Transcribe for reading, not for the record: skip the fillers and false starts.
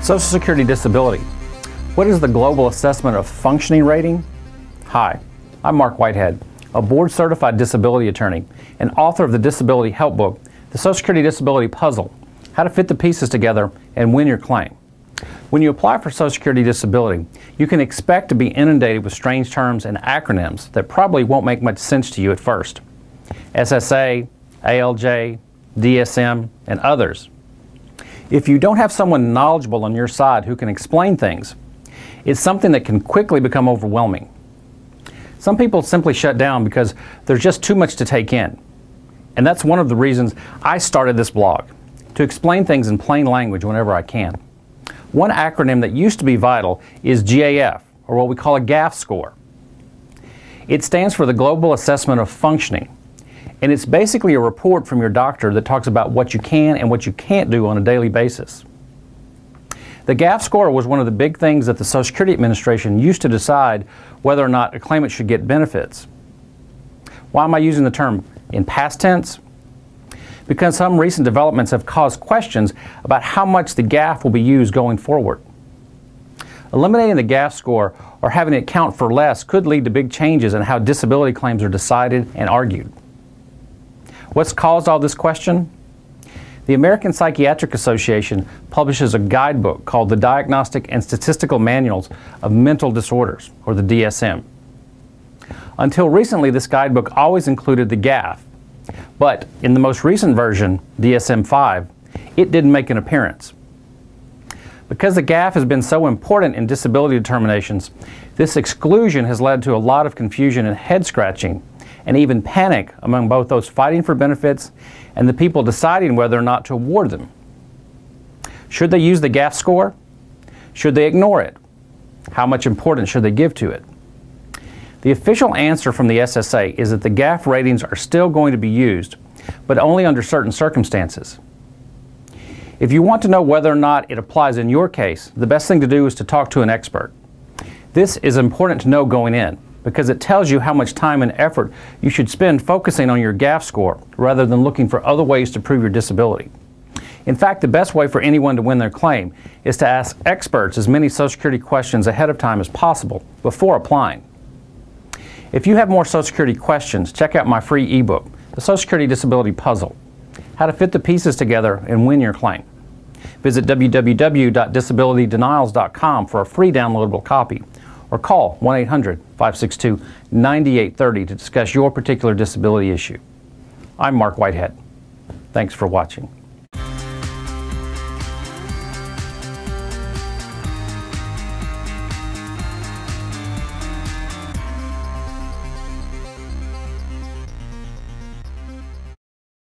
Social Security disability. What is the Global Assessment of Functioning rating? Hi, I'm Mark Whitehead, a board-certified disability attorney and author of the Disability Help Book, The Social Security Disability Puzzle, How to Fit the Pieces Together and Win Your Claim. When you apply for Social Security disability, you can expect to be inundated with strange terms and acronyms that probably won't make much sense to you at first. SSA, ALJ, DSM, and others. If you don't have someone knowledgeable on your side who can explain things, it's something that can quickly become overwhelming. Some people simply shut down because there's just too much to take in. And that's one of the reasons I started this blog, to explain things in plain language whenever I can. One acronym that used to be vital is GAF, or what we call a GAF score. It stands for the Global Assessment of Functioning, and it's basically a report from your doctor that talks about what you can and what you can't do on a daily basis. The GAF score was one of the big things that the Social Security Administration used to decide whether or not a claimant should get benefits. Why am I using the term in past tense? Because some recent developments have caused questions about how much the GAF will be used going forward. Eliminating the GAF score or having it count for less could lead to big changes in how disability claims are decided and argued. What's caused all this question? The American Psychiatric Association publishes a guidebook called the Diagnostic and Statistical Manuals of Mental Disorders, or the DSM. Until recently, this guidebook always included the GAF, but in the most recent version, DSM-5, it didn't make an appearance. Because the GAF has been so important in disability determinations, this exclusion has led to a lot of confusion and head-scratching, and even panic among both those fighting for benefits and the people deciding whether or not to award them. Should they use the GAF score? Should they ignore it? How much importance should they give to it? The official answer from the SSA is that the GAF ratings are still going to be used, but only under certain circumstances. If you want to know whether or not it applies in your case, the best thing to do is to talk to an expert. This is important to know going in, because it tells you how much time and effort you should spend focusing on your GAF score rather than looking for other ways to prove your disability. In fact, the best way for anyone to win their claim is to ask experts as many Social Security questions ahead of time as possible before applying. If you have more Social Security questions, check out my free ebook, The Social Security Disability Puzzle, How to Fit the Pieces Together and Win Your Claim. Visit www.disabilitydenials.com for a free downloadable copy, or call 1-800-562-9830 to discuss your particular disability issue. I'm Mark Whitehead. Thanks for watching.